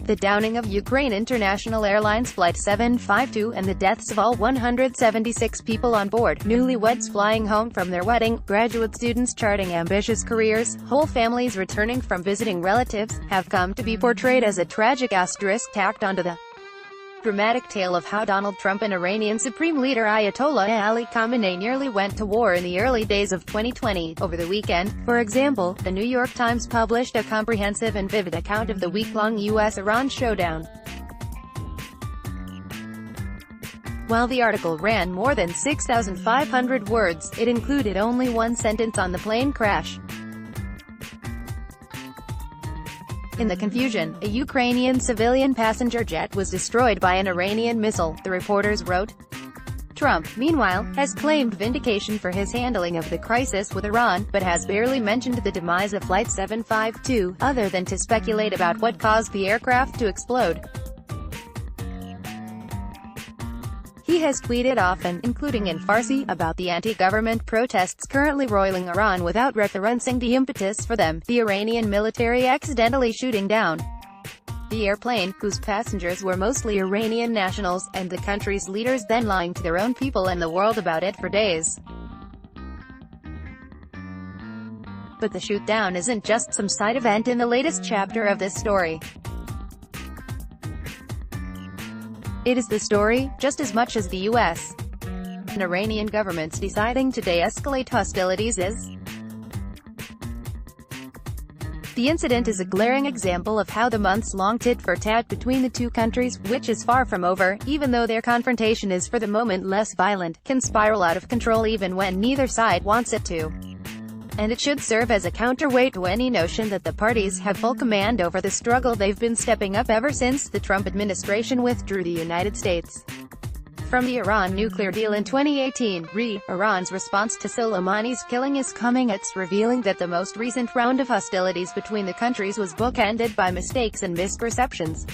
The downing of Ukraine International Airlines Flight 752 and the deaths of all 176 people on board, newlyweds flying home from their wedding, graduate students charting ambitious careers, whole families returning from visiting relatives, have come to be portrayed as a tragic asterisk tacked onto the dramatic tale of how Donald Trump and Iranian Supreme Leader Ayatollah Ali Khamenei nearly went to war in the early days of 2020. Over the weekend, for example, the New York Times published a comprehensive and vivid account of the week-long U.S.-Iran showdown. While the article ran more than 6,500 words, it included only one sentence on the plane crash. In the confusion, a Ukrainian civilian passenger jet was destroyed by an Iranian missile, the reporters wrote. Trump, meanwhile, has claimed vindication for his handling of the crisis with Iran, but has barely mentioned the demise of Flight 752, other than to speculate about what caused the aircraft to explode. He has tweeted often, including in Farsi, about the anti-government protests currently roiling Iran without referencing the impetus for them, the Iranian military accidentally shooting down the airplane, whose passengers were mostly Iranian nationals, and the country's leaders then lying to their own people and the world about it for days. But the shoot-down isn't just some side event in the latest chapter of this story. It is the story, just as much as the U.S. and Iranian governments deciding to de-escalate hostilities is. The incident is a glaring example of how the months-long tit-for-tat between the two countries, which is far from over, even though their confrontation is for the moment less violent, can spiral out of control even when neither side wants it to. And it should serve as a counterweight to any notion that the parties have full command over the struggle they've been stepping up ever since the Trump administration withdrew the United States from the Iran nuclear deal in 2018. Iran's response to Soleimani's killing is coming. It's revealing that the most recent round of hostilities between the countries was bookended by mistakes and misperceptions.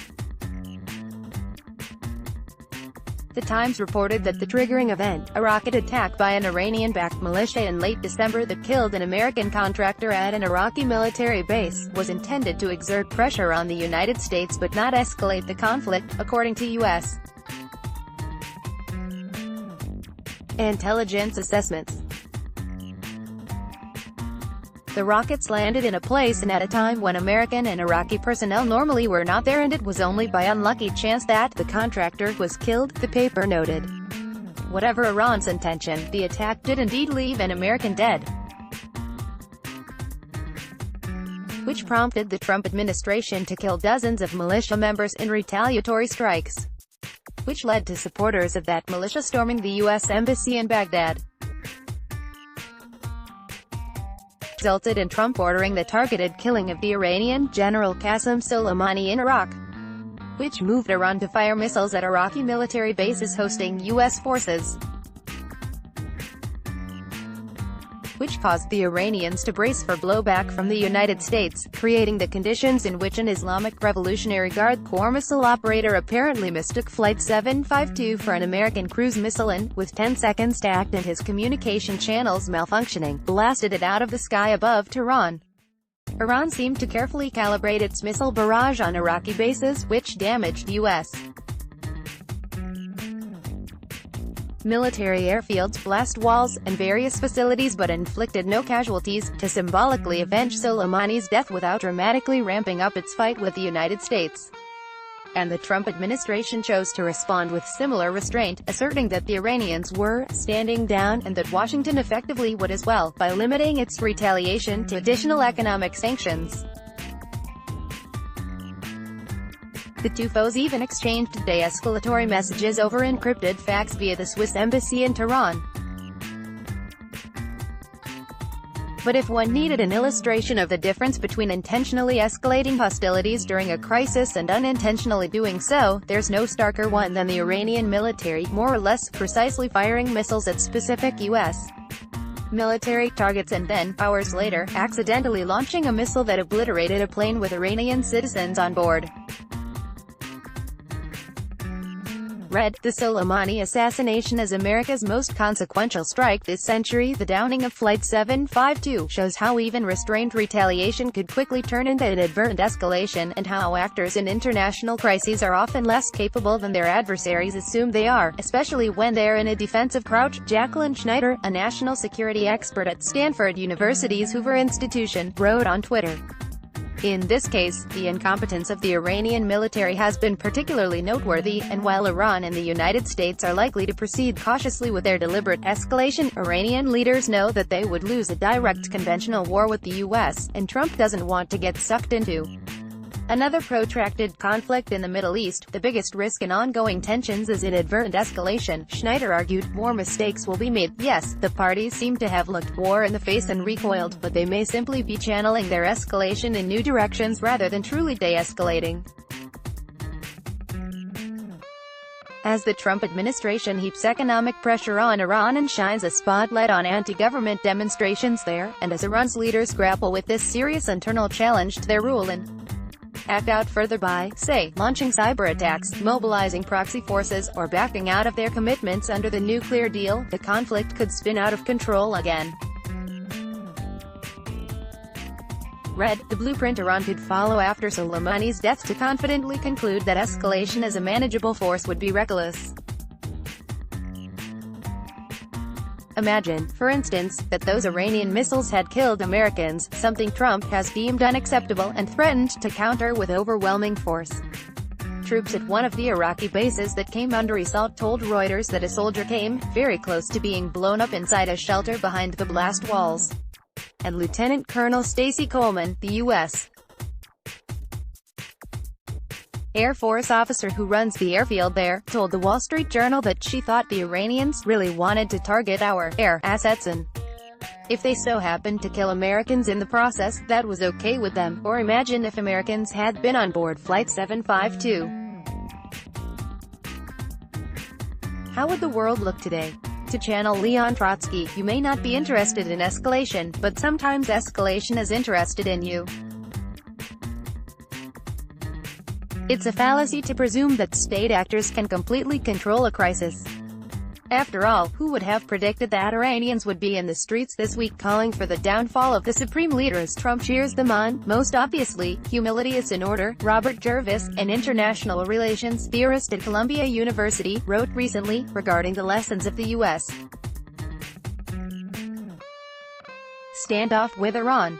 The Times reported that the triggering event, a rocket attack by an Iranian-backed militia in late December that killed an American contractor at an Iraqi military base, was intended to exert pressure on the United States but not escalate the conflict, according to U.S. intelligence assessments. The rockets landed in a place and at a time when American and Iraqi personnel normally were not there, and it was only by unlucky chance that the contractor was killed, the paper noted. Whatever Iran's intention, the attack did indeed leave an American dead, which prompted the Trump administration to kill dozens of militia members in retaliatory strikes, which led to supporters of that militia storming the U.S. Embassy in Baghdad. Resulted in Trump ordering the targeted killing of the Iranian General Qasem Soleimani in Iraq, which moved Iran to fire missiles at Iraqi military bases hosting U.S. forces, which caused the Iranians to brace for blowback from the United States, creating the conditions in which an Islamic Revolutionary Guard Corps missile operator apparently mistook Flight 752 for an American cruise missile and, with 10 seconds to act and his communication channels malfunctioning, blasted it out of the sky above Tehran. Iran seemed to carefully calibrate its missile barrage on Iraqi bases, which damaged U.S. military airfields, blast walls, and various facilities but inflicted no casualties, to symbolically avenge Soleimani's death without dramatically ramping up its fight with the United States. And the Trump administration chose to respond with similar restraint, asserting that the Iranians were standing down, and that Washington effectively would as well, by limiting its retaliation to additional economic sanctions. The two foes even exchanged de-escalatory messages over encrypted fax via the Swiss embassy in Tehran. But if one needed an illustration of the difference between intentionally escalating hostilities during a crisis and unintentionally doing so, there's no starker one than the Iranian military, more or less precisely firing missiles at specific U.S. military targets and then, hours later, accidentally launching a missile that obliterated a plane with Iranian citizens on board. Read, the Soleimani assassination is America's most consequential strike this century. The downing of Flight 752 shows how even restrained retaliation could quickly turn into inadvertent escalation, and how actors in international crises are often less capable than their adversaries assume they are, especially when they're in a defensive crouch. Jacqueline Schneider, a national security expert at Stanford University's Hoover Institution, wrote on Twitter. In this case, the incompetence of the Iranian military has been particularly noteworthy, and while Iran and the United States are likely to proceed cautiously with their deliberate escalation, Iranian leaders know that they would lose a direct conventional war with the U.S., and Trump doesn't want to get sucked into another protracted conflict in the Middle East. The biggest risk in ongoing tensions is inadvertent escalation, Schneider argued. More mistakes will be made. Yes, the parties seem to have looked war in the face and recoiled, but they may simply be channeling their escalation in new directions rather than truly de-escalating. As the Trump administration heaps economic pressure on Iran and shines a spotlight on anti-government demonstrations there, and as Iran's leaders grapple with this serious internal challenge to their rule and act out further by, say, launching cyber attacks, mobilizing proxy forces, or backing out of their commitments under the nuclear deal, the conflict could spin out of control again. Read, the blueprint Iran could follow after Soleimani's death to confidently conclude that escalation as a manageable force would be reckless. Imagine, for instance, that those Iranian missiles had killed Americans, something Trump has deemed unacceptable, and threatened to counter with overwhelming force. Troops at one of the Iraqi bases that came under assault told Reuters that a soldier came very close to being blown up inside a shelter behind the blast walls. And Lieutenant Colonel Stacy Coleman, the U.S. Air Force officer who runs the airfield there, told the Wall Street Journal that she thought the Iranians really wanted to target our air assets, and if they so happened to kill Americans in the process, that was okay with them. Or imagine if Americans had been on board Flight 752. How would the world look today? To channel Leon Trotsky, you may not be interested in escalation, but sometimes escalation is interested in you. It's a fallacy to presume that state actors can completely control a crisis. After all, who would have predicted that Iranians would be in the streets this week calling for the downfall of the supreme leader as Trump cheers them on? Most obviously, humility is in order. Robert Jervis, an international relations theorist at Columbia University, wrote recently, regarding the lessons of the U.S. standoff with Iran.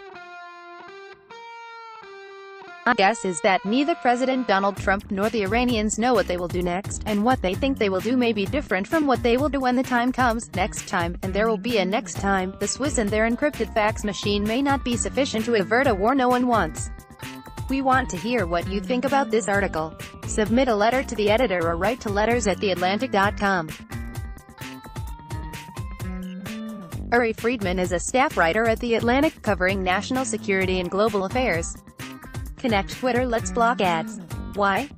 My guess is that neither President Donald Trump nor the Iranians know what they will do next, and what they think they will do may be different from what they will do when the time comes. Next time, and there will be a next time. The Swiss and their encrypted fax machine may not be sufficient to avert a war no one wants. We want to hear what you think about this article. Submit a letter to the editor or write to letters@theatlantic.com. Uri Friedman is a staff writer at The Atlantic, covering national security and global affairs. Connect Twitter. Let's block ads. Why?